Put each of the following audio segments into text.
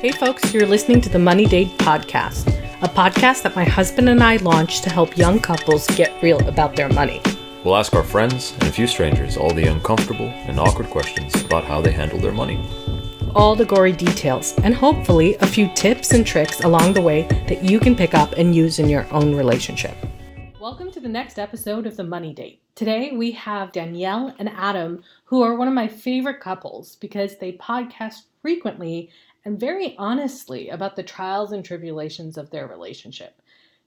Hey folks, you're listening to the Money Date Podcast, a podcast that my husband and I launched to help young couples get real about their money. We'll ask our friends and a few strangers all the uncomfortable and awkward questions about how they handle their money. All the gory details, and hopefully a few tips and tricks along the way that you can pick up and use in your own relationship. Welcome to the next episode of The Money Date. Today we have Danielle and Adam, who are one of my favorite couples because they podcast frequently and very honestly about the trials and tribulations of their relationship.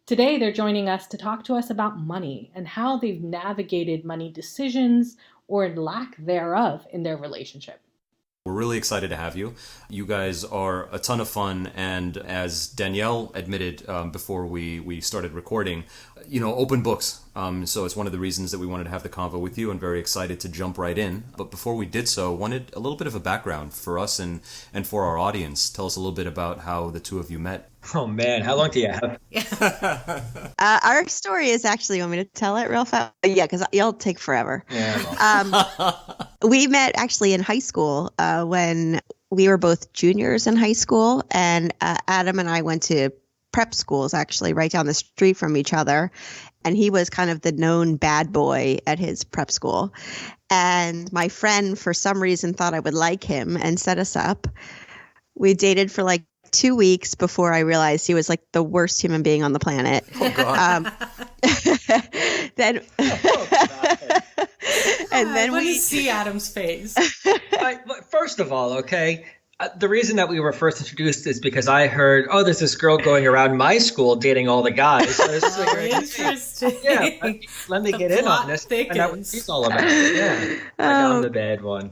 Today they're joining us to talk to us about money and how they've navigated money decisions or lack thereof in their relationship. We're really excited to have you. You guys are a ton of fun, and as Danielle admitted before we started recording, open books. So it's one of the reasons that we wanted to have the convo with you, and very excited to jump right in. But before we did so, wanted a little bit of a background for us and for our audience. Tell us a little bit about how the two of you met. Oh man, how long do you have? Our story is actually, you want me to tell it real fast? Yeah, because you'll take forever. Yeah. We met actually in high school when we were both juniors in high school, and Adam and I went to prep schools actually right down the street from each other. And he was kind of the known bad boy at his prep school. And my friend, for some reason, thought I would like him and set us up. We dated for like 2 weeks before I realized he was like the worst human being on the planet. Oh, God. Then, and then I want we to see Adam's face. First of all, okay, the reason that we were first introduced is because I heard, there's this girl going around my school dating all the guys. So it's Interesting. yeah, let me get in on this. And that was he's all about. Yeah, I'm the bad one.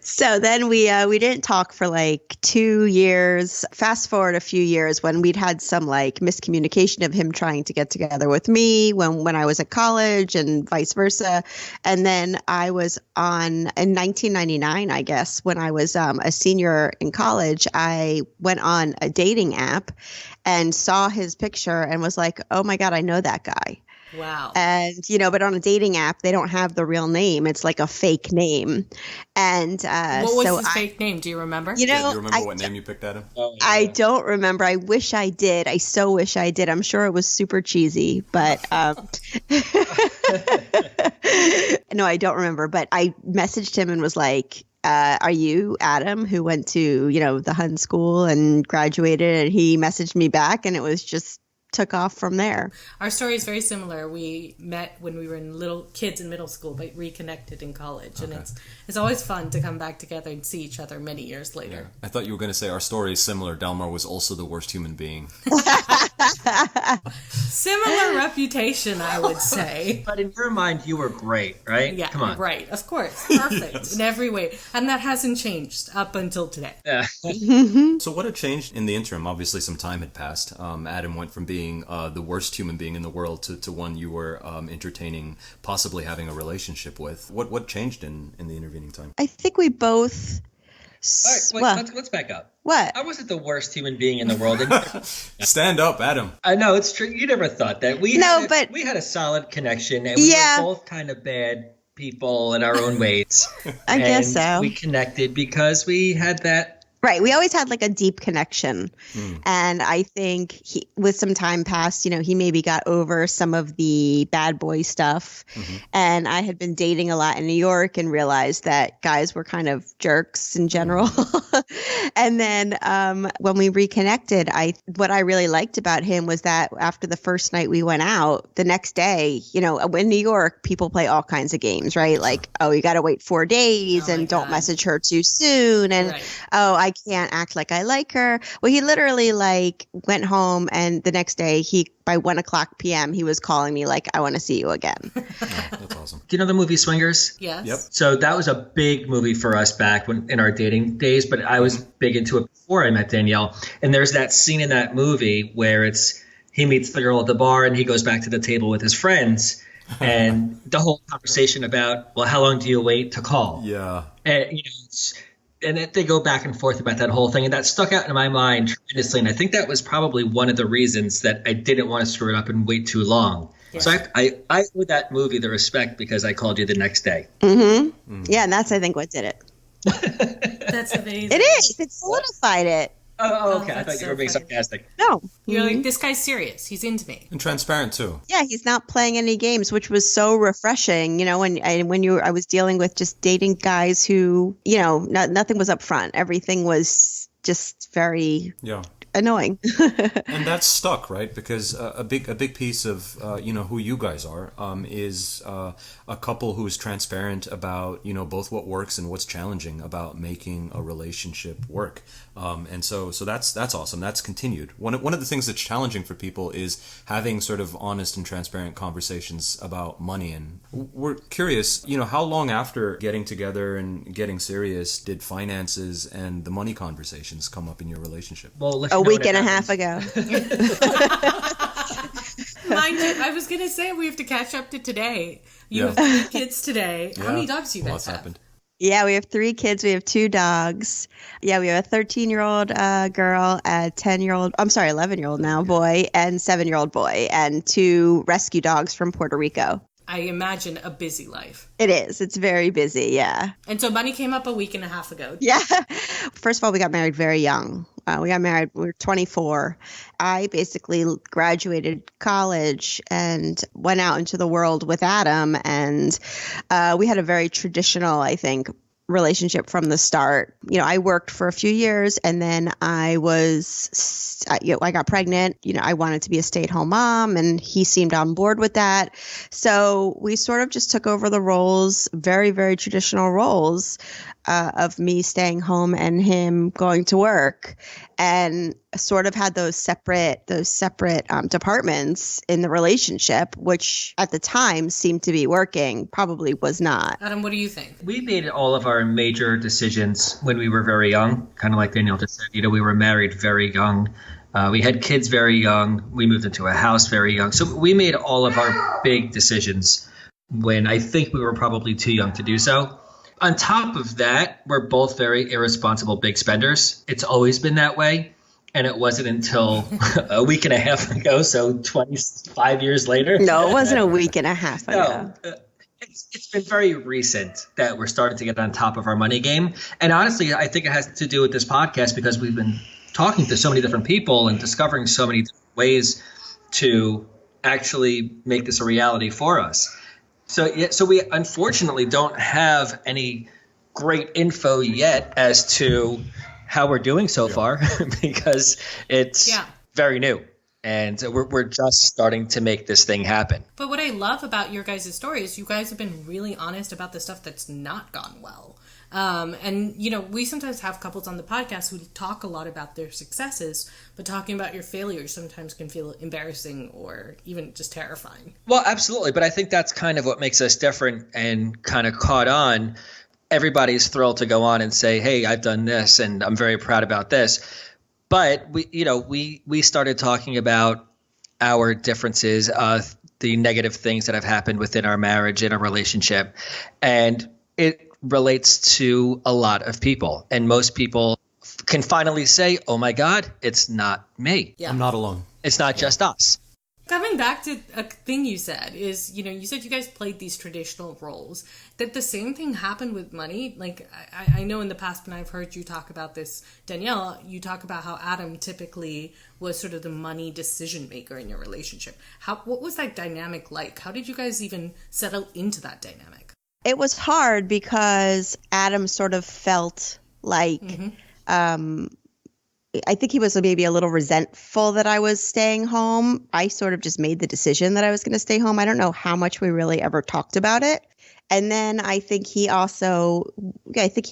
So then we didn't talk for like 2 years. Fast forward a few years when we'd had some like miscommunication of him trying to get together with me when I was at college and vice versa. And then I was in 1999, I guess, when I was a senior in college, I went on a dating app and saw his picture and was like, oh my God, I know that guy. Wow. And, but on a dating app, they don't have the real name. It's like a fake name. And what was his fake name? Do you remember? Do you remember what name you picked at him? Oh, yeah. I don't remember. I wish I did. I so wish I did. I'm sure it was super cheesy, but no, I don't remember. But I messaged him and was like, are you Adam, who went to, the Hun school and graduated? And he messaged me back, and it was just took off from there. Our story is very similar. We met when we were little kids in middle school, but reconnected in college. Okay. And it's always fun to come back together and see each other many years later. Yeah. I thought you were going to say our story is similar. Delmar was also the worst human being. Similar reputation, I would say. But in your mind, you were great, right? Yeah, Come on. Right. Of course. Perfect in every way. And that hasn't changed up until today. Yeah. So what had changed in the interim? Obviously, some time had passed. Adam went from being the worst human being in the world to one you were entertaining, possibly having a relationship with. What changed in the intervening time? I think we both... All right, wait, let's back up. What? I wasn't the worst human being in the world. Stand up, Adam. I know, it's true. You never thought that. We had a solid connection, and we were both kind of bad people in our own ways. I guess so. We connected because we had that. Right. We always had like a deep connection. And I think with some time passed, he maybe got over some of the bad boy stuff. Mm-hmm. And I had been dating a lot in New York and realized that guys were kind of jerks in general. And then when we reconnected, what I really liked about him was that after the first night we went out, the next day, in New York, people play all kinds of games, right? Like, you got to wait 4 days and don't message her too soon. And, I can't act like I like her. Well, he literally went home, and the next day by 1:00 p.m. he was calling me like, I want to see you again. That's awesome. Do you know the movie Swingers? Yes. Yep. So that was a big movie for us back in our dating days, but I was big into it before I met Danielle. And there's that scene in that movie where he meets the girl at the bar and he goes back to the table with his friends. And the whole conversation about, well, how long do you wait to call? Yeah. And they go back and forth about that whole thing. And that stuck out in my mind tremendously. And I think that was probably one of the reasons that I didn't want to screw it up and wait too long. Yes. So I owe that movie the respect because I called you the next day. Mm-hmm. Mm-hmm. Yeah, and that's, I think, what did it. That's amazing. It is. It solidified it. Oh, okay. I that's thought you so were being funny. sarcastic. No. You're like, this guy's serious. He's into me. And transparent too. Yeah, he's not playing any games, which was so refreshing. I was dealing with just dating guys who, nothing was up front. Everything was just very Yeah. annoying. And that's stuck, right? Because a big piece of who you guys are is a couple who's transparent about both what works and what's challenging about making a relationship work. And so that's awesome. That's continued. One of the things that's challenging for people is having sort of honest and transparent conversations about money. And we're curious, how long after getting together and getting serious did finances and the money conversations come up in your relationship? Well, A week and a half ago. Mind you, I was going to say we have to catch up to today. You have 3 kids today. How many dogs do you guys have? Happened. Yeah, we have 3 kids. We have 2 dogs. Yeah, we have a 13-year-old girl, a 11-year-old now boy, and 7-year-old boy, and 2 rescue dogs from Puerto Rico. I imagine a busy life. It is. It's very busy, yeah. And so money came up a week and a half ago. Yeah. First of all, we got married very young. We were 24. I basically graduated college and went out into the world with Adam. And we had a very traditional, I think, relationship from the start. I worked for a few years and then I got pregnant. I wanted to be a stay-at-home mom and he seemed on board with that. So we sort of just took over the roles, very, very traditional roles of me staying home and him going to work, and sort of had those separate departments in the relationship, which at the time seemed to be working, probably was not. Adam, what do you think? We made all of our major decisions when we were very young, kind of like Danielle just said. We were married very young. We had kids very young. We moved into a house very young. So we made all of our big decisions when I think we were probably too young to do so. On top of that, we're both very irresponsible big spenders. It's always been that way. And it wasn't until a week and a half ago, so 25 years later. No, it wasn't a week and a half ago. No, it's been very recent that we're starting to get on top of our money game. And honestly, I think it has to do with this podcast because we've been talking to so many different people and discovering so many different ways to actually make this a reality for us. So we unfortunately don't have any great info yet as to how we're doing so far because it's very new. And we're just starting to make this thing happen. But what I love about your guys' story is you guys have been really honest about the stuff that's not gone well. And, we sometimes have couples on the podcast who talk a lot about their successes, but talking about your failures sometimes can feel embarrassing or even just terrifying. Well, absolutely. But I think that's kind of what makes us different and kind of caught on. Everybody's thrilled to go on and say, hey, I've done this and I'm very proud about this. But we started talking about our differences, the negative things that have happened within our marriage and our relationship. And it relates to a lot of people. And most people can finally say, oh, my God, it's not me. Yeah. I'm not alone. It's not just us. Coming back to a thing you said is, you said you guys played these traditional roles, that the same thing happened with money. Like, I know in the past when I've heard you talk about this, Danielle, you talk about how Adam typically was sort of the money decision maker in your relationship. What was that dynamic like? How did you guys even settle into that dynamic? It was hard because Adam sort of felt like, I think he was maybe a little resentful that I was staying home. I sort of just made the decision that I was going to stay home. I don't know how much we really ever talked about it. And then I think he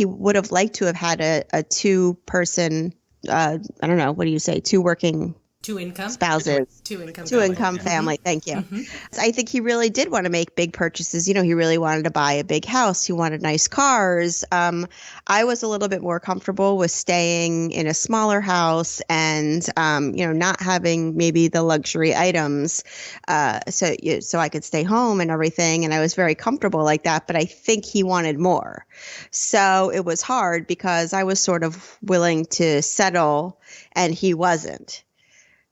would have liked to have had a 2-person, I don't know, what do you say, 2 working Two income spouses, two income family. Thank you. I think he really did want to make big purchases. He really wanted to buy a big house. He wanted nice cars. I was a little bit more comfortable with staying in a smaller house and, not having maybe the luxury items. So I could stay home and everything. And I was very comfortable like that. But I think he wanted more. So it was hard because I was sort of willing to settle and he wasn't.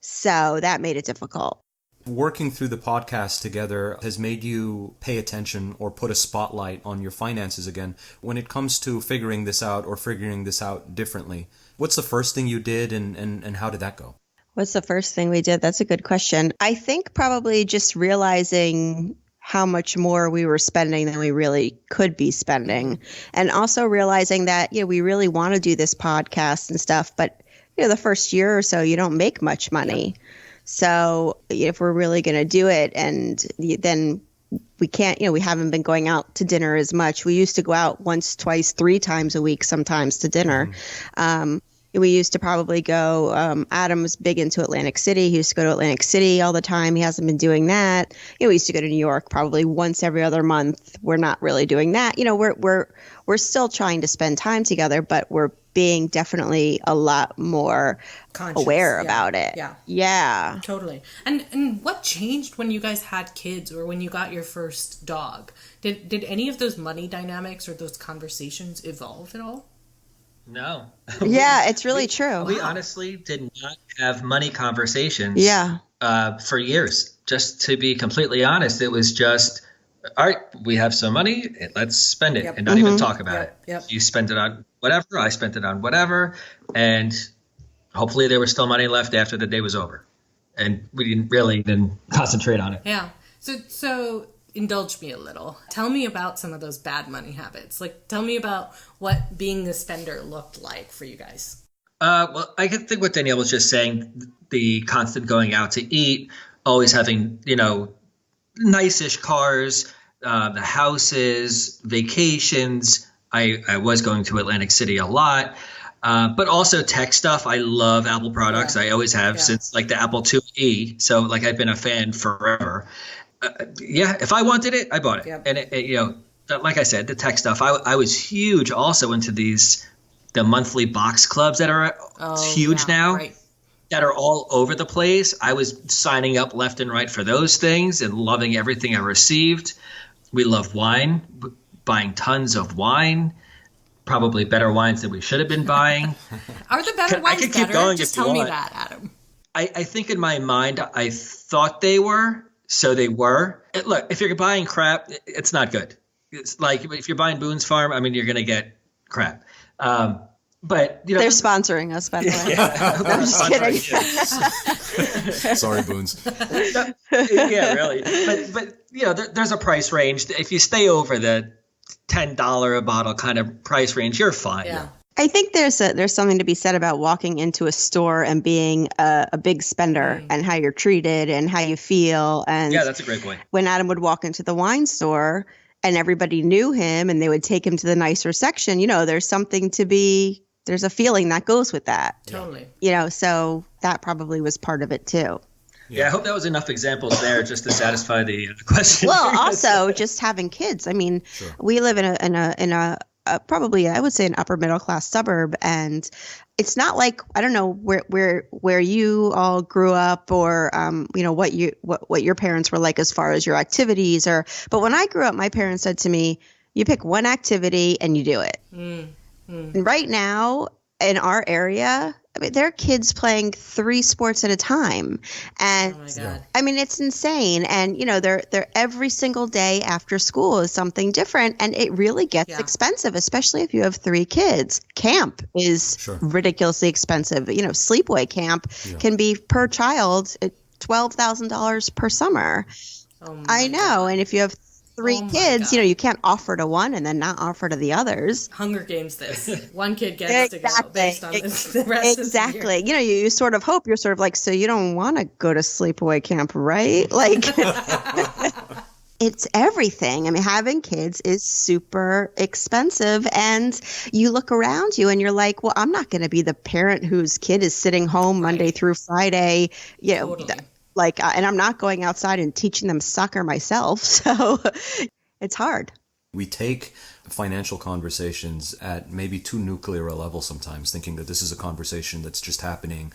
So that made it difficult. Working through the podcast together has made you pay attention or put a spotlight on your finances again when it comes to figuring this out or figuring this out differently. What's the first thing you did and how did that go? What's the first thing we did? That's a good question. I think probably just realizing how much more we were spending than we really could be spending. And also realizing that, we really want to do this podcast and stuff, but the first year or so, you don't make much money. Yeah. So if we're really going to do it, and then we can't, we haven't been going out to dinner as much. We used to go out once, twice, 3 times a week sometimes to dinner. We used to probably go, Adam was big into Atlantic City. He used to go to Atlantic City all the time. He hasn't been doing that. We used to go to New York probably once every other month. We're not really doing that. We're still trying to spend time together, but we're being definitely a lot more conscious, aware about it. Yeah. Totally. And what changed when you guys had kids or when you got your first dog? Did any of those money dynamics or those conversations evolve at all? No. Yeah, it's really true. We honestly did not have money conversations for years. Just to be completely honest, it was just, all right, we have some money, let's spend it and not even talk about it. Yep. You spent it on whatever, I spent it on whatever, and hopefully there was still money left after the day was over. And we didn't really even concentrate on it. Yeah. So indulge me a little. Tell me about some of those bad money habits. Like, tell me about what being a spender looked like for you guys. Well, I can think what Danielle was just saying, the constant going out to eat, always having, nice-ish cars, the houses, vacations. I was going to Atlantic City a lot, but also tech stuff. I love Apple products. I always have since like the Apple IIe. So like I've been a fan forever. If I wanted it, I bought it. Yep. And it, like I said, the tech stuff. I was huge also into the monthly box clubs that are huge now. Right. That are all over the place. I was signing up left and right for those things and loving everything I received. We love wine, buying tons of wine, probably better wines than we should have been buying. Are the better wines better? Keep going. Just tell me that, Adam. I think in my mind, I thought they were, so they were. Look, if you're buying crap, it's not good. It's like if you're buying Boone's Farm, you're going to get crap. But they're sponsoring us, by the way. I'm just kidding. Sorry, Boone's. Yeah, really. But there's a price range. If you stay over the $10 a bottle kind of price range, you're fine. Yeah. I think there's something to be said about walking into a store and being a big spender and how you're treated and how you feel. And yeah, that's a great point. When Adam would walk into the wine store and everybody knew him and they would take him to the nicer section, there's a feeling that goes with that. Totally. So that probably was part of it too. Yeah, I hope that was enough examples there just to satisfy the question. Well, also just having kids. We live in a probably, I would say, an upper middle class suburb, and it's not like, I don't know where you all grew up or what your parents were like as far as your activities but when I grew up, my parents said to me, you pick one activity and you do it. And right now in our area, there are kids playing 3 sports at a time. And oh my God. It's insane. And, they're every single day after school is something different. And it really gets expensive, especially if you have 3 kids. Camp is ridiculously expensive. Sleepaway camp can be per child $12,000 per summer. Oh I know. God. And if you have 3 kids, you can't offer to one and then not offer to the others. Hunger Games this. One kid gets to go based on the rest Exactly. of the year. You sort of hope, you're sort of like, so you don't want to go to sleepaway camp, right? Like, it's everything. Having kids is super expensive, and you look around you and you're like, well, I'm not going to be the parent whose kid is sitting home Monday through Friday, Totally. And I'm not going outside and teaching them soccer myself. So it's hard. We take financial conversations at maybe too nuclear a level sometimes, thinking that this is a conversation that's just happening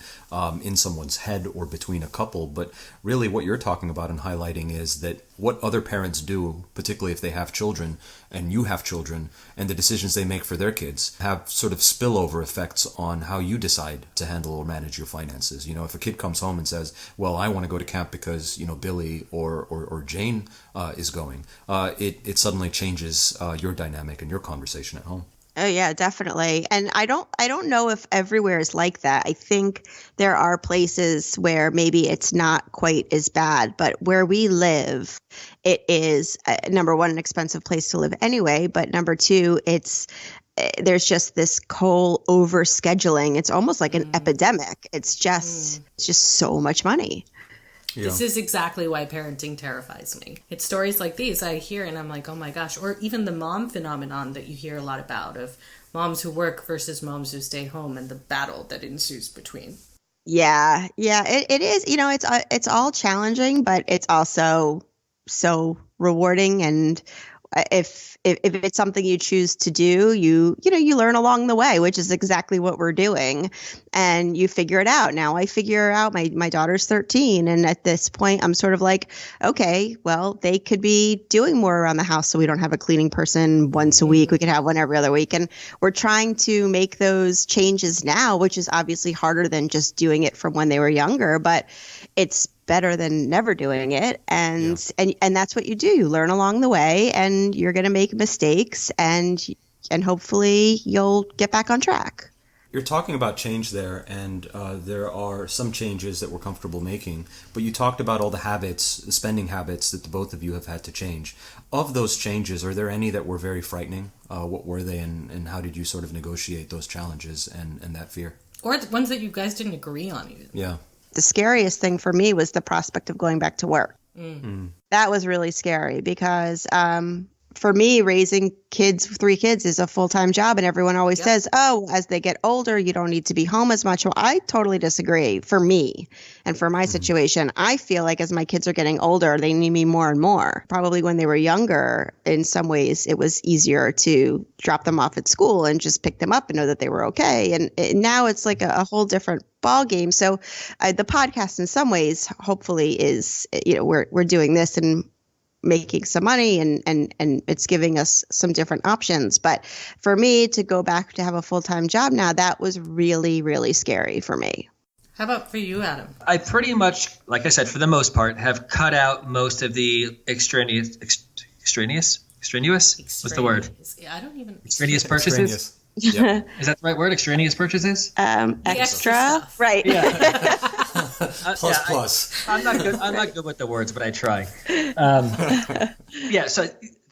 in someone's head or between a couple. But really what you're talking about and highlighting is that what other parents do, particularly if they have children and you have children, and the decisions they make for their kids have sort of spillover effects on how you decide to handle or manage your finances. If a kid comes home and says, well, I want to go to camp because, Billy or Jane is going, it suddenly changes your dynamic and your conversation at home. Oh yeah, definitely. And I don't know if everywhere is like that. I think there are places where maybe it's not quite as bad, but where we live, it is number one, an expensive place to live anyway, but number two, it's there's just this whole overscheduling. It's almost like an epidemic. It's just so much money. Yeah. This is exactly why parenting terrifies me. It's stories like these I hear and I'm like, oh my gosh. Or even the mom phenomenon that you hear a lot about, of moms who work versus moms who stay home, and the battle that ensues between. Yeah, yeah, it is. It's all challenging, but it's also so rewarding. And if it's something you choose to do, you learn along the way, which is exactly what we're doing, and you figure it out. Now I figure out my daughter's 13, and at this point I'm sort of like, okay, well, they could be doing more around the house, so we don't have a cleaning person once a week. We could have one every other week, and we're trying to make those changes now, which is obviously harder than just doing it from when they were younger, but it's better than never doing it. And that's what you do. You learn along the way, and you're going to make mistakes, and hopefully you'll get back on track. You're talking about change there, and there are some changes that we're comfortable making, but you talked about all the habits, spending habits that the both of you have had to change. Of those changes, are there any that were very frightening? What were they, and how did you sort of negotiate those challenges and that fear? Or the ones that you guys didn't agree on even. Yeah. The scariest thing for me was the prospect of going back to work. That was really scary because for me, raising three kids is a full-time job, and everyone always says, oh, as they get older, you don't need to be home as much. Well, I totally disagree. For me and for my situation, I feel like as my kids are getting older, they need me more and more. Probably when they were younger, in some ways, it was easier to drop them off at school and just pick them up and know that they were okay. And now it's like a whole different ball game. So the podcast in some ways, hopefully, is, we're doing this and making some money, and it's giving us some different options. But for me to go back to have a full-time job now, that was really, really scary for me. How about for you, Adam? I pretty much, like I said, for the most part, have cut out most of the extraneous? What's the word? I don't even... Extraneous purchases? Yeah. Is that the right word? Extraneous purchases? Extra, right? Yeah. Plus. I'm not good with the words, but I try. So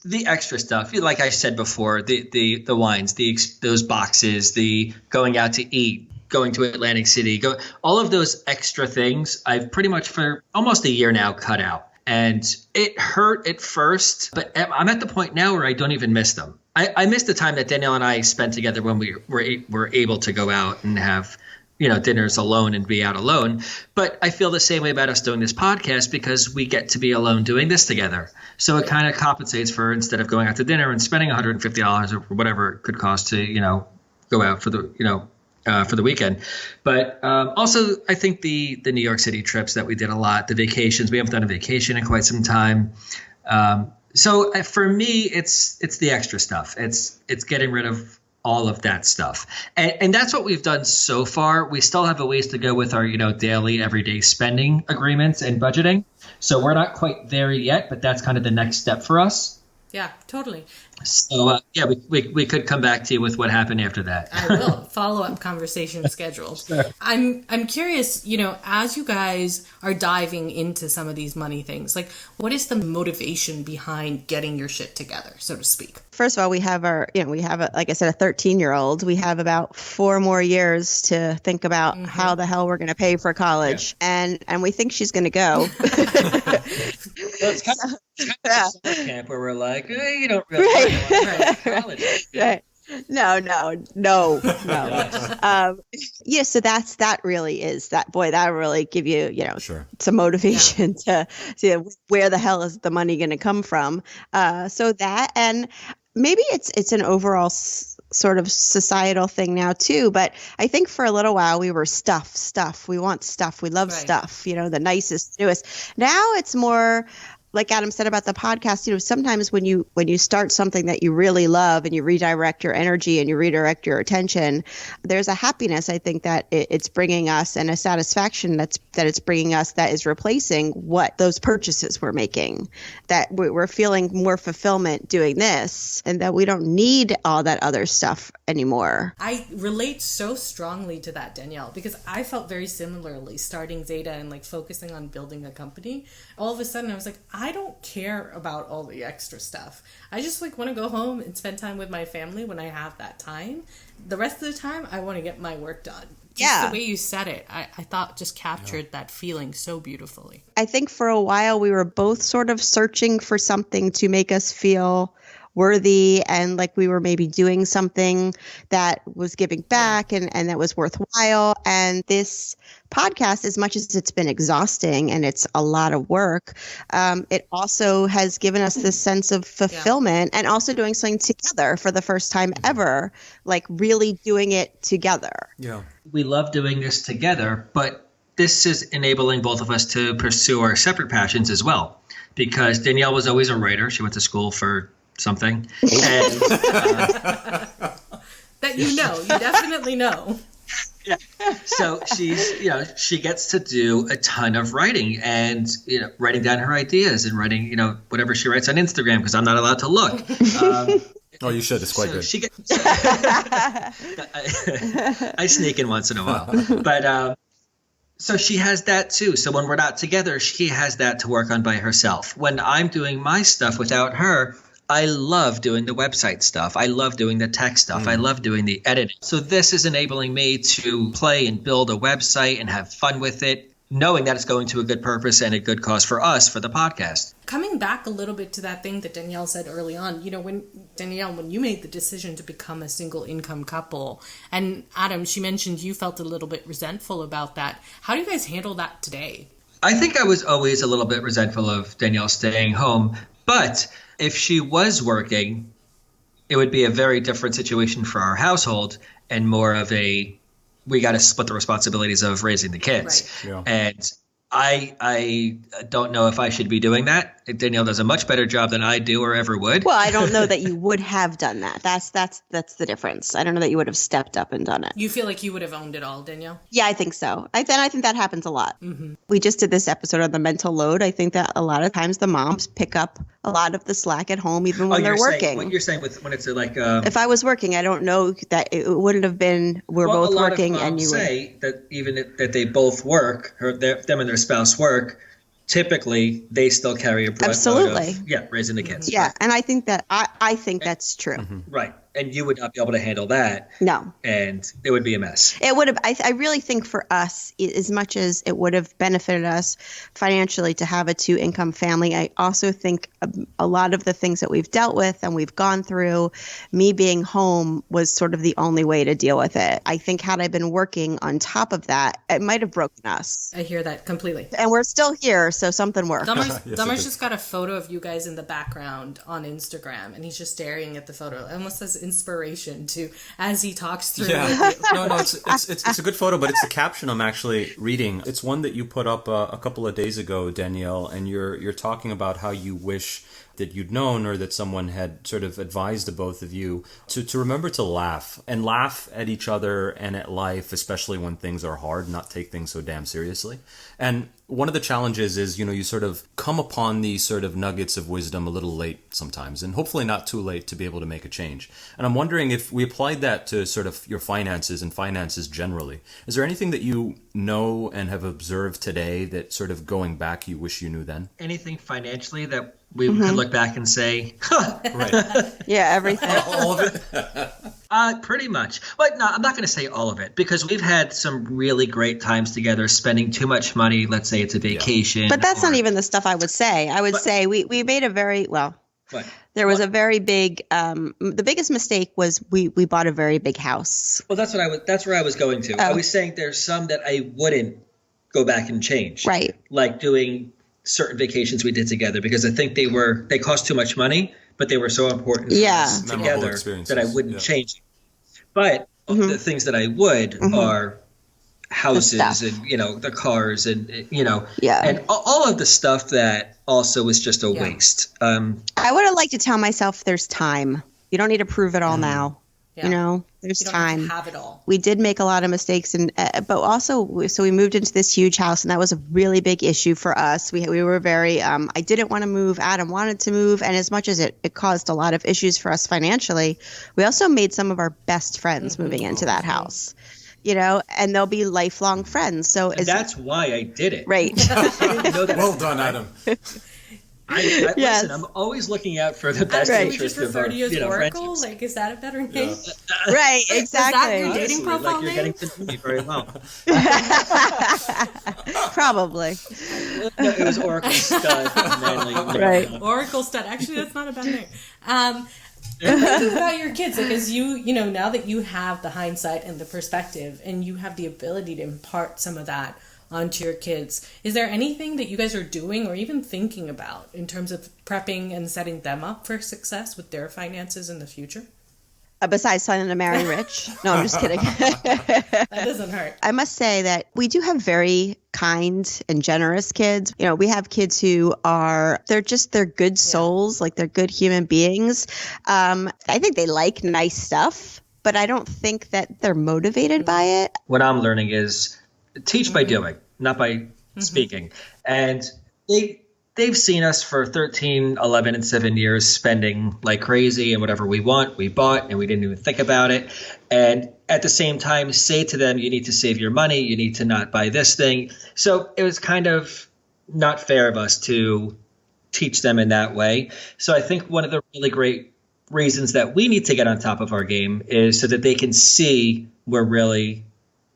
the extra stuff, like I said before, the wines, those boxes, the going out to eat, going to Atlantic City, all of those extra things, I've pretty much for almost a year now cut out. And it hurt at first, but I'm at the point now where I don't even miss them. I miss the time that Danielle and I spent together when we were able to go out and have, dinners alone and be out alone. But I feel the same way about us doing this podcast because we get to be alone doing this together. So it kind of compensates for, instead of going out to dinner and spending $150 or whatever it could cost to, go out for the weekend. But also, I think the New York City trips that we did a lot, the vacations, we haven't done a vacation in quite some time. So for me, it's the extra stuff. It's getting rid of all of that stuff. And that's what we've done so far. We still have a ways to go with our, daily, everyday spending agreements and budgeting. So we're not quite there yet, but that's kind of the next step for us. Yeah, totally. So, we could come back to you with what happened after that. I will. Follow-up conversation scheduled. Sure. I'm curious, as you guys are diving into some of these money things, like, what is the motivation behind getting your shit together, so to speak? First of all, we have like I said, a 13-year-old. We have about 4 more years to think about how the hell we're going to pay for college. Yeah. And we think she's going to go. Well, it's kind of a summer camp where we're like, you don't really want to go to college. Right. No. So that really is that, boy, that really give you, some motivation to see where the hell is the money going to come from. So that, and maybe it's an overall sort of societal thing now too, but I think for a little while we were stuff. We want stuff. We love stuff, the nicest, newest. Now it's more, like Adam said about the podcast, sometimes when you start something that you really love and you redirect your energy and you redirect your attention, there's a happiness, I think, that it's bringing us, and a satisfaction that it's bringing us, that is replacing what those purchases we're making, that we're feeling more fulfillment doing this, and that we don't need all that other stuff anymore. I relate so strongly to that, Danielle, because I felt very similarly starting Zeta and like focusing on building a company. All of a sudden I was like, I don't care about all the extra stuff. I just like want to go home and spend time with my family when I have that time. The rest of the time I want to get my work done. Just the way you said it, I thought just captured that feeling so beautifully. I think for a while we were both sort of searching for something to make us feel worthy and like we were maybe doing something that was giving back and that was worthwhile. And this podcast, as much as it's been exhausting and it's a lot of work, it also has given us this sense of fulfillment and also doing something together for the first time ever, like really doing it together. Yeah. We love doing this together, but this is enabling both of us to pursue our separate passions as well, because Danielle was always a writer. She went to school for something. And, that you definitely know. Yeah. So she gets to do a ton of writing and, writing down her ideas and writing, whatever she writes on Instagram, because I'm not allowed to look. Oh, you should. It's quite good. I sneak in once in a while. But so she has that too. So when we're not together, she has that to work on by herself. When I'm doing my stuff without her, I love doing the website stuff. I love doing the tech stuff. I love doing the editing. So this is enabling me to play and build a website and have fun with it, knowing that it's going to a good purpose and a good cause for us for the podcast. Coming back a little bit to that thing that Danielle said early on, when you made the decision to become a single income couple, and Adam, she mentioned you felt a little bit resentful about that. How do you guys handle that today? I think I was always a little bit resentful of Danielle staying home, but if she was working, it would be a very different situation for our household and more of we got to split the responsibilities of raising the kids. Right. Yeah. And I don't know if I should be doing that. Danielle does a much better job than I do or ever would. Well, I don't know that you would have done that. That's the difference. I don't know that you would have stepped up and done it. You feel like you would have owned it all, Danielle? Yeah, I think so. I think that happens a lot. Mm-hmm. We just did this episode on the mental load. I think that a lot of times the moms pick up a lot of the slack at home, even when they're working. What you're saying when it's like if I was working, I don't know that it wouldn't have been both working, and you say that even that they both work, or them and their spouse work. Typically, they still carry a broad load of raising the kids. Yeah, right. And I think that I think that's true. Mm-hmm. Right. And you would not be able to handle that. No. And it would be a mess. It would have. I really think for us, as much as it would have benefited us financially to have a 2-income family, I also think a lot of the things that we've dealt with and we've gone through, me being home was sort of the only way to deal with it. I think had I been working on top of that, it might have broken us. I hear that completely. And we're still here, so something worked. Dahmer's just got a photo of you guys in the background on Instagram, and he's just staring at the photo. It almost says inspiration to as he talks through. Yeah, no, it's a good photo, but it's the caption I'm actually reading. It's one that you put up a couple of days ago, Danielle, and you're talking about how you wish that you'd known or that someone had sort of advised the both of you to remember to laugh at each other and at life, especially when things are hard, not take things so damn seriously. And one of the challenges is, you sort of come upon these sort of nuggets of wisdom a little late sometimes, and hopefully not too late to be able to make a change. And I'm wondering if we applied that to sort of your finances and finances generally. Is there anything that you know and have observed today that sort of going back you wish you knew then? Anything financially that we could look back and say, huh. Right. Yeah, everything. All of it? Pretty much. But no, I'm not going to say all of it, because we've had some really great times together spending too much money. Let's say it's a vacation. Yeah. But that's not even the stuff I would say. I would say we made a very, there was a very big, the biggest mistake was we bought a very big house. Well, that's where I was going to. I was saying there's some that I wouldn't go back and change. Right. Like doing certain vacations we did together, because I think they cost too much money, but they were so important for us together that I wouldn't change it. But the things that I would are houses and, the cars and, and all of the stuff that also was just a waste. I would have liked to tell myself there's time. You don't need to prove it all now. Yeah. You know, there's You don't time. have to have it all. We did make a lot of mistakes, and but also, so we moved into this huge house, and that was a really big issue for us. We were very. I didn't want to move. Adam wanted to move, and as much as it caused a lot of issues for us financially, we also made some of our best friends moving into that house. You know, and they'll be lifelong friends. So And that's why I did it. right. I didn't know that. Well done, Adam. Listen, Yes. I'm always looking out for the best Right. We interest just of refer our to you as Oracle. friendships. Like, is that a better name? Right, that exactly. your dating Honestly, profile like you're name? getting to know me very well. Probably. No, it was Oracle Stud. Manly. Right. Oracle stud. Actually, that's not a bad name. Thinking about your kids, like, as you know, now that you have the hindsight and the perspective, and you have the ability to impart some of that onto your kids, is there anything that you guys are doing or even thinking about in terms of prepping and setting them up for success with their finances in the future? Besides signing to marry rich. No, I'm just kidding. That doesn't hurt. I must say that we do have very kind and generous kids. You know, we have kids who they're good souls, like they're good human beings. I think they like nice stuff, but I don't think that they're motivated by it. What I'm learning is teach by doing, not by speaking. And they've seen us for 13, 11, and 7 years spending like crazy, and whatever we want, we bought, and we didn't even think about it. And at the same time, say to them, you need to save your money. You need to not buy this thing. So it was kind of not fair of us to teach them in that way. So I think one of the really great reasons that we need to get on top of our game is so that they can see we're really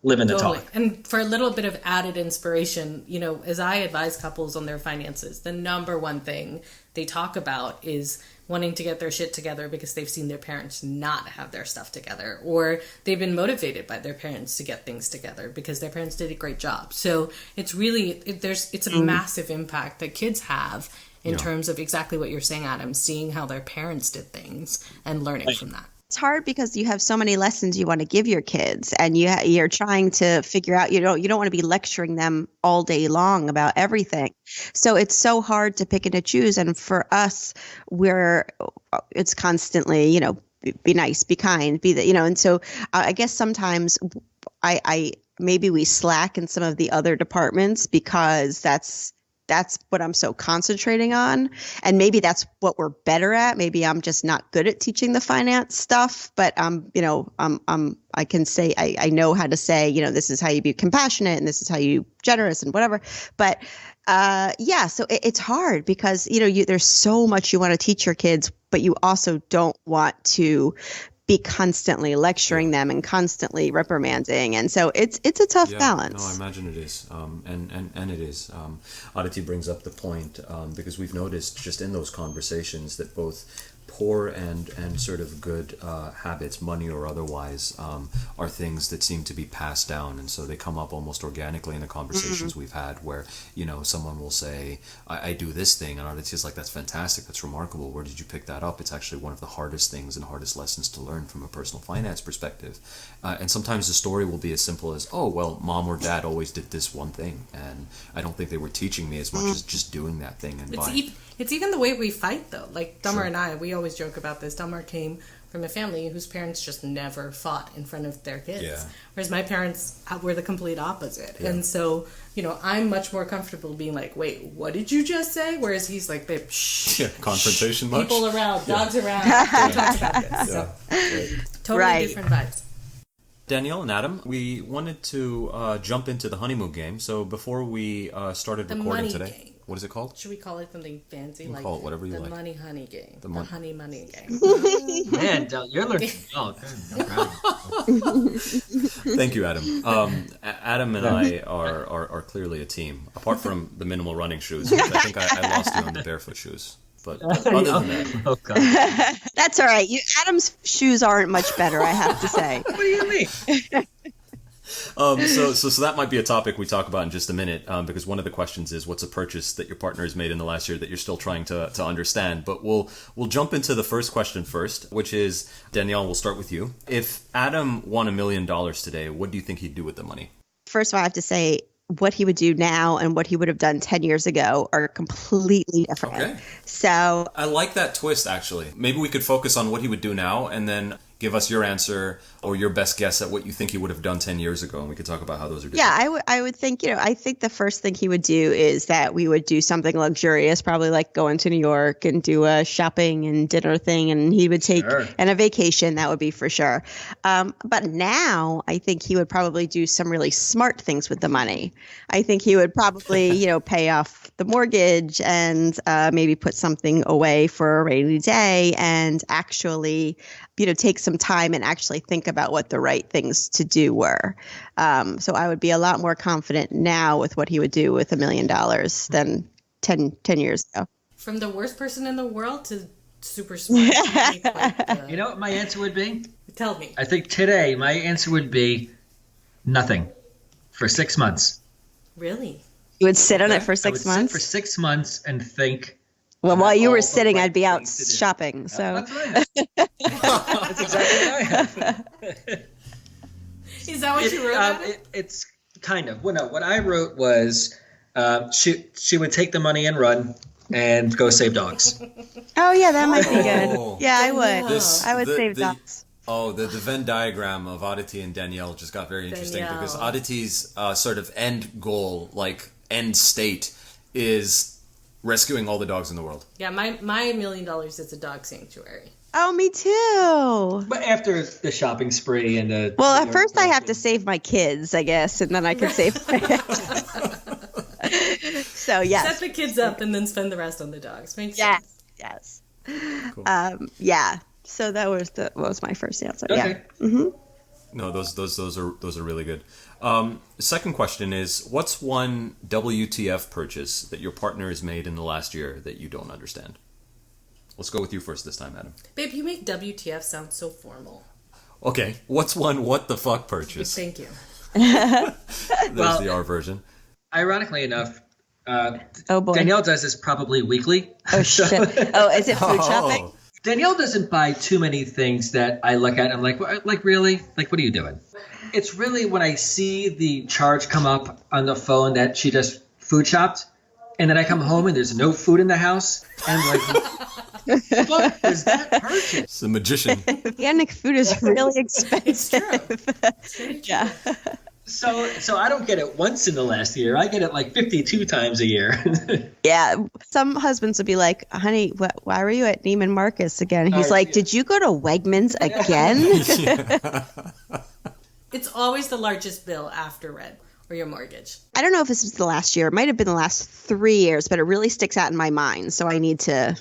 living the talk. And for a little bit of added inspiration, you know, as I advise couples on their finances, the number one thing they talk about is wanting to get their shit together because they've seen their parents not have their stuff together, or they've been motivated by their parents to get things together because their parents did a great job. So it's really, it's a massive impact that kids have in terms of exactly what you're saying, Adam, seeing how their parents did things and learning from that. It's hard because you have so many lessons you want to give your kids, and you're trying to figure out, you don't want to be lecturing them all day long about everything. So it's so hard to pick and to choose. And for us, it's constantly, you know, be nice, be kind, and so I guess sometimes I maybe we slack in some of the other departments because that's what I'm so concentrating on. And maybe that's what we're better at. Maybe I'm just not good at teaching the finance stuff, but I can say, I know how to say, you know, this is how you be compassionate and this is how you generous and whatever. But so it's hard because, you know, there's so much you want to teach your kids, but you also don't want to be constantly lecturing them and constantly reprimanding, and so it's a tough balance. No, I imagine it is, and it is. Aditi brings up the point because we've noticed just in those conversations that both poor and sort of good habits, money or otherwise, are things that seem to be passed down, and so they come up almost organically in the conversations we've had, where, you know, someone will say, I do this thing, and it's just like, that's fantastic, that's remarkable, where did you pick that up? It's actually one of the hardest things and hardest lessons to learn from a personal finance perspective. And sometimes the story will be as simple as, oh, well, mom or dad always did this one thing, and I don't think they were teaching me as much as just doing that thing and buying. It's even the way we fight, though. Like, Dummer and I, we always joke about this. Dummer came from a family whose parents just never fought in front of their kids. Yeah. Whereas my parents were the complete opposite. Yeah. And so, you know, I'm much more comfortable being like, wait, what did you just say? Whereas he's like, babe, shh. Yeah, confrontation much? People around, dogs around. Don't talk about this. So, totally different vibes. Danielle and Adam, we wanted to jump into the honeymoon game. So before we started recording today... Game. What is it called? Should we call it something fancy? We'll like call it whatever you like. The money honey game. The honey money game. Man, you're learning. Oh, thank you, Adam. Adam and I are clearly a team. Apart from the minimal running shoes, which I think I lost you on the barefoot shoes. But other than that, oh, God. That's all right. Adam's shoes aren't much better, I have to say. What do you mean? So that might be a topic we talk about in just a minute, because one of the questions is, what's a purchase that your partner has made in the last year that you're still trying to understand? But we'll jump into the first question first, which is, Danielle, we'll start with you. If Adam won $1 million today, what do you think he'd do with the money? First of all, I have to say, what he would do now and what he would have done 10 years ago are completely different. Okay. So I like that twist, actually. Maybe we could focus on what he would do now and then give us your answer or your best guess at what you think he would have done 10 years ago, and we could talk about how those are different. yeah, I would think, I think the first thing he would do is that we would do something luxurious, probably like going to New York and do a shopping and dinner thing, and he would take and a vacation, that would be for sure. But now I think he would probably do some really smart things with the money. I think he would probably, pay off the mortgage and maybe put something away for a rainy day and actually, take some time and actually think about what the right things to do were. So I would be a lot more confident now with what he would do with $1 million than 10 years ago. From the worst person in the world to super smart. You know what my answer would be? Tell me. I think today my answer would be nothing for 6 months. Really? You would sit on it for 6 months? Sit for 6 months and think. Well, while you were sitting, I'd be out shopping. So That's right. That's exactly what I have. Is that what you wrote? It's kind of. Well, no, what I wrote was she would take the money and run and go save dogs. Oh, yeah, that might be good. Yeah, I would. I would save dogs. Oh, the Venn diagram of Aditi and Danielle just got very interesting because Aditi's sort of end goal, like end state, is rescuing all the dogs in the world. Yeah, my $1 million is a dog sanctuary. Oh, me too. But after the shopping spree and the... Well, at first I have to save my kids, I guess, and then I can save my So, yes. Set the kids up and then spend the rest on the dogs. Makes sense. Yes. Cool. Yeah. So that was my first answer. Okay. Yeah. Mm-hmm. No, those are really good. Second question is, what's one WTF purchase that your partner has made in the last year that you don't understand? Let's go with you first this time, Adam. Babe, you make WTF sound so formal. Okay, what's one what the fuck purchase? Thank you. There's the R version. Ironically enough, Oh, boy. Danielle does this probably weekly. Oh, shit. Oh, is it food shopping? Danielle doesn't buy too many things that I look at and I'm like, really? Like, what are you doing? It's really when I see the charge come up on the phone that she just food shopped, and then I come home and there's no food in the house, and I'm like, what is that purchase? It's a magician. Organic food is really expensive. It's true. Yeah. So I don't get it once in the last year. I get it like 52 times a year. Yeah. Some husbands would be like, honey, why were you at Neiman Marcus again? He's like, did you go to Wegmans again? It's always the largest bill after rent or your mortgage. I don't know if this was the last year. It might have been the last 3 years, but it really sticks out in my mind. So I need to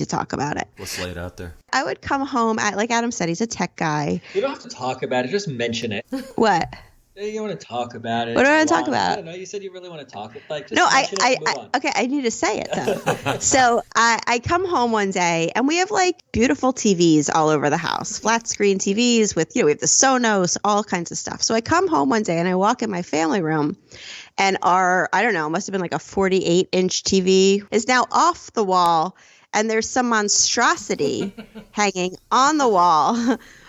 talk about it. Let's lay it out there. I would come home like Adam said, he's a tech guy. You don't have to talk about it. Just mention it. What? You want to talk about it. What do I want to talk about? I don't know. You said you really want to talk. Just no, mention it and move on. Okay, I need to say it though. So I come home one day and we have like beautiful TVs all over the house, flat screen TVs with, we have the Sonos, all kinds of stuff. So I come home one day and I walk in my family room and I don't know, must have been like a 48-inch TV is now off the wall and there's some monstrosity hanging on the wall.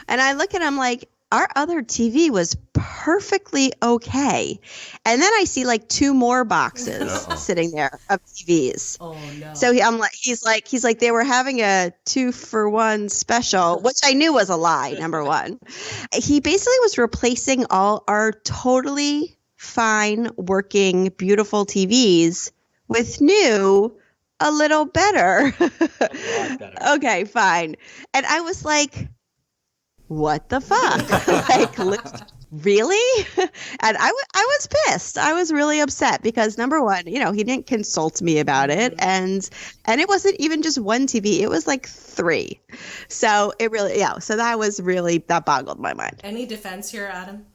And I look at him like, our other TV was perfectly okay. And then I see like 2 more boxes sitting there of TVs. Oh no. So he's like, they were having a 2-for-1 special, which I knew was a lie, number one. He basically was replacing all our totally fine, working, beautiful TVs with new, a little better. Okay, fine. And I was like, what the fuck? Like, really? And I was pissed. I was really upset because number one, he didn't consult me about it. And it wasn't even just one TV. It was like 3. So it really, so that boggled my mind. Any defense here, Adam?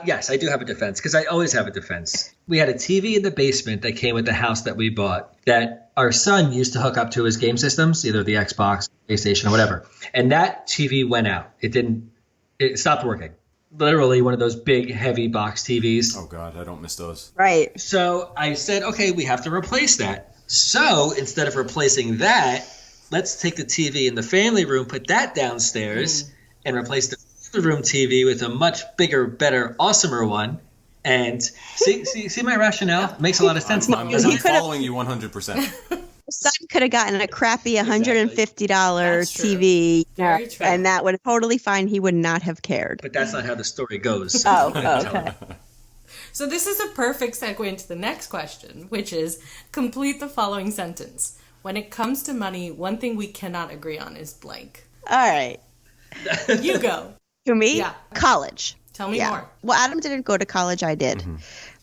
Yes, I do have a defense because I always have a defense. We had a TV in the basement that came with the house that we bought that our son used to hook up to his game systems, either the Xbox, PlayStation, or whatever. And that TV went out. It stopped working. Literally one of those big, heavy box TVs. Oh, God, I don't miss those. Right. So I said, okay, we have to replace that. So instead of replacing that, let's take the TV in the family room, put that downstairs, and replace the room TV with a much bigger, better, awesomer one. And see my rationale? It makes a lot of sense. I'm following you 100%. Son could have gotten a crappy $150 TV, Very true. and that would have totally fine. He would not have cared. But that's not how the story goes. Okay. So this is a perfect segue into the next question, which is complete the following sentence. When it comes to money, one thing we cannot agree on is blank. All right. You go. To me? Yeah. College. Tell me more. Well, Adam didn't go to college. I did. Mm-hmm.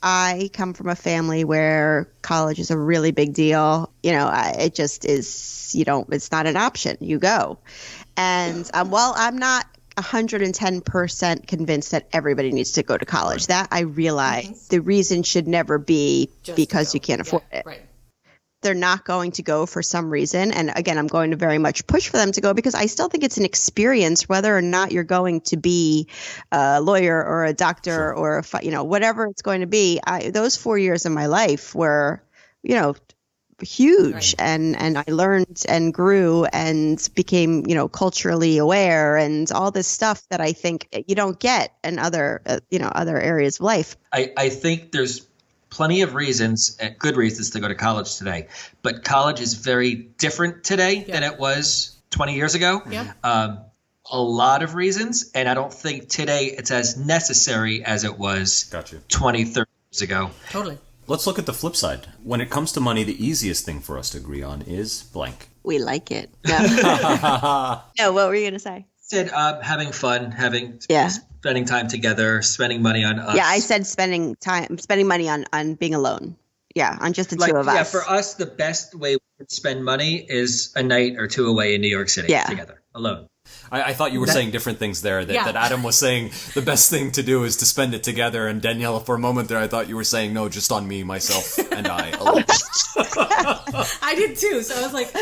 I come from a family where college is a really big deal. It just is, it's not an option. You go. And while I'm not 110% convinced that everybody needs to go to college, that I realize the reason should never be just because you can't afford it. Right. They're not going to go for some reason. And again, I'm going to very much push for them to go because I still think it's an experience, whether or not you're going to be a lawyer or a doctor or whatever it's going to be. Those 4 years of my life were, huge. Right. And I learned and grew and became, culturally aware and all this stuff that I think you don't get in other areas of life. I think there's plenty of reasons, good reasons to go to college today. But college is very different today than it was 20 years ago. Yeah. A lot of reasons. And I don't think today it's as necessary as it was 20, 30 years ago. Totally. Let's look at the flip side. When it comes to money, the easiest thing for us to agree on is blank. We like it. No, no, what were you going to say? Said having fun, spending time together, spending money on us. Yeah, I said spending money on being alone. Yeah, on just the two of us. Yeah, for us, the best way we could spend money is a night or two away in New York City together, alone. I thought you were saying different things there. That Adam was saying the best thing to do is to spend it together. And Danielle, for a moment there, I thought you were saying, no, just on me, myself, and I alone. I did too. So I was like,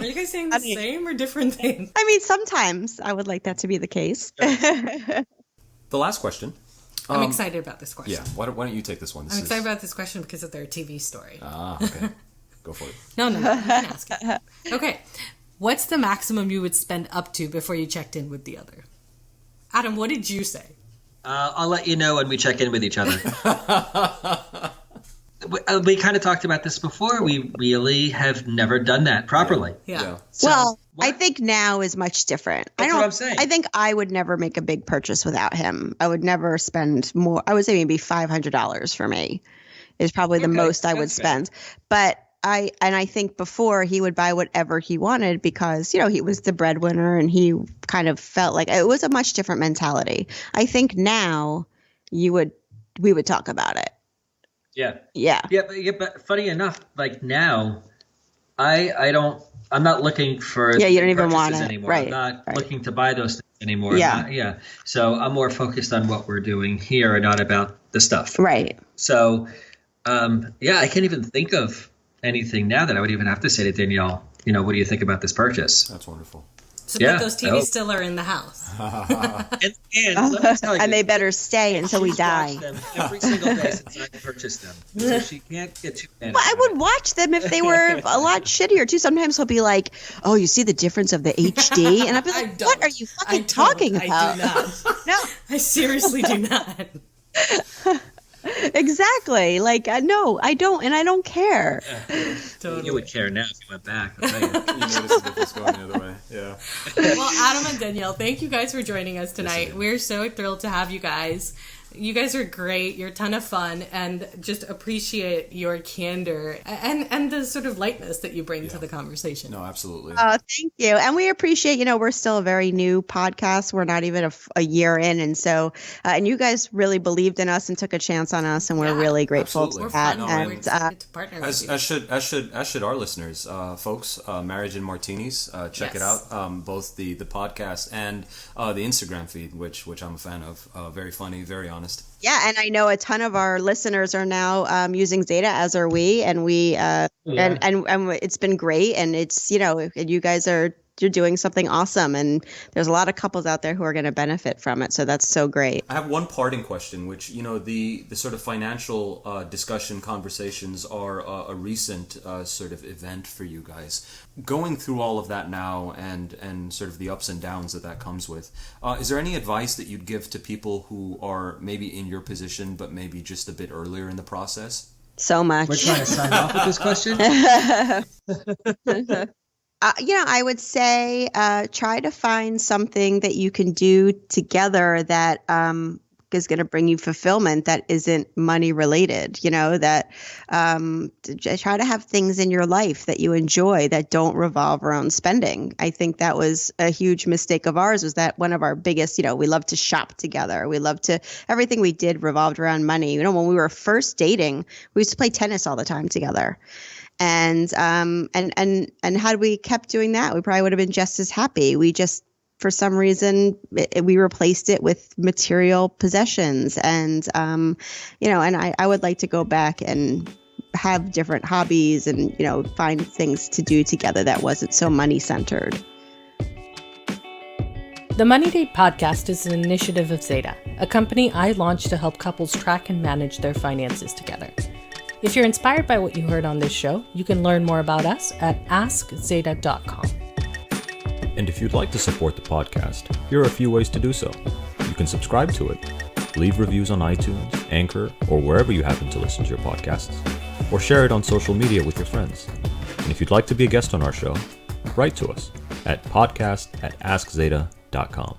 are you guys saying the same or different things? I mean, sometimes I would like that to be the case. The last question. I'm excited about this question. Yeah. Why don't you take this one? I'm excited about this question because of their TV story. Okay. Go for it. No. You can ask it. Okay. What's the maximum you would spend up to before you checked in with the other? Adam, what did you say? I'll let you know when we check in with each other. We kind of talked about this before. We really have never done that properly. Yeah. So, I think now is much different. That's what I'm saying. I think I would never make a big purchase without him. I would never spend more. I would say maybe $500 for me is probably the most I would spend. But I think before he would buy whatever he wanted because, he was the breadwinner and he kind of felt like it was a much different mentality. I think now we would talk about it. Yeah. Yeah. But funny enough, like now I'm not looking for you don't even want it anymore. Right. I'm not looking to buy those things anymore. Yeah. So I'm more focused on what we're doing here and not about the stuff. Right. So, I can't even think of anything now that I would even have to say to Danielle, what do you think about this purchase? That's wonderful. So but those TVs still are in the house. and let me tell you, and they better stay until we die. Them every single day since I purchased them. So she can't get too mad. Well, I would watch them if they were a lot shittier too. Sometimes he'll be like, "Oh, you see the difference of the HD?" And I'll be like, "What are you fucking talking about?" I do not. No, I seriously do not. Exactly. Like, no, I don't, and I don't care. Totally. You would care now if you went back. I'll tell you. You notice the difference going the other way. Yeah. Well, Adam and Danielle, thank you guys for joining us tonight. Yes, we're so thrilled to have you guys. You guys are great. You're a ton of fun, and just appreciate your candor and the sort of lightness that you bring to the conversation. No, absolutely. Oh, thank you. And we appreciate, we're still a very new podcast. We're not even a year in. And so, and you guys really believed in us and took a chance on us. And we're really grateful absolutely. for that. To partner with you. As should our listeners, folks, Marriage and Martinis, check it out. Both the podcast and the Instagram feed, which I'm a fan of. Very funny, very honest. Yeah, and I know a ton of our listeners are now using Zeta, as are we, and we and it's been great, and it's and you guys are you're doing something awesome, and there's a lot of couples out there who are going to benefit from it. So that's so great. I have one parting question, which, the sort of financial discussion conversations are a recent sort of event for you guys. Going through all of that now and sort of the ups and downs that comes with, is there any advice that you'd give to people who are maybe in your position but maybe just a bit earlier in the process? So much. We're trying to sign off with this question. I would say try to find something that you can do together that is going to bring you fulfillment that isn't money related. That try to have things in your life that you enjoy that don't revolve around spending. I think that was a huge mistake of ours, was that one of our biggest, we love to shop together. We love to, everything we did revolved around money. When we were first dating, we used to play tennis all the time together. And had we kept doing that, we probably would have been just as happy. We just, for some reason, we replaced it with material possessions. And, and I would like to go back and have different hobbies and, find things to do together that wasn't so money centered. The Money Date podcast is an initiative of Zeta, a company I launched to help couples track and manage their finances together. If you're inspired by what you heard on this show, you can learn more about us at askzeta.com. And if you'd like to support the podcast, here are a few ways to do so. You can subscribe to it, leave reviews on iTunes, Anchor, or wherever you happen to listen to your podcasts, or share it on social media with your friends. And if you'd like to be a guest on our show, write to us at podcast@askzeta.com.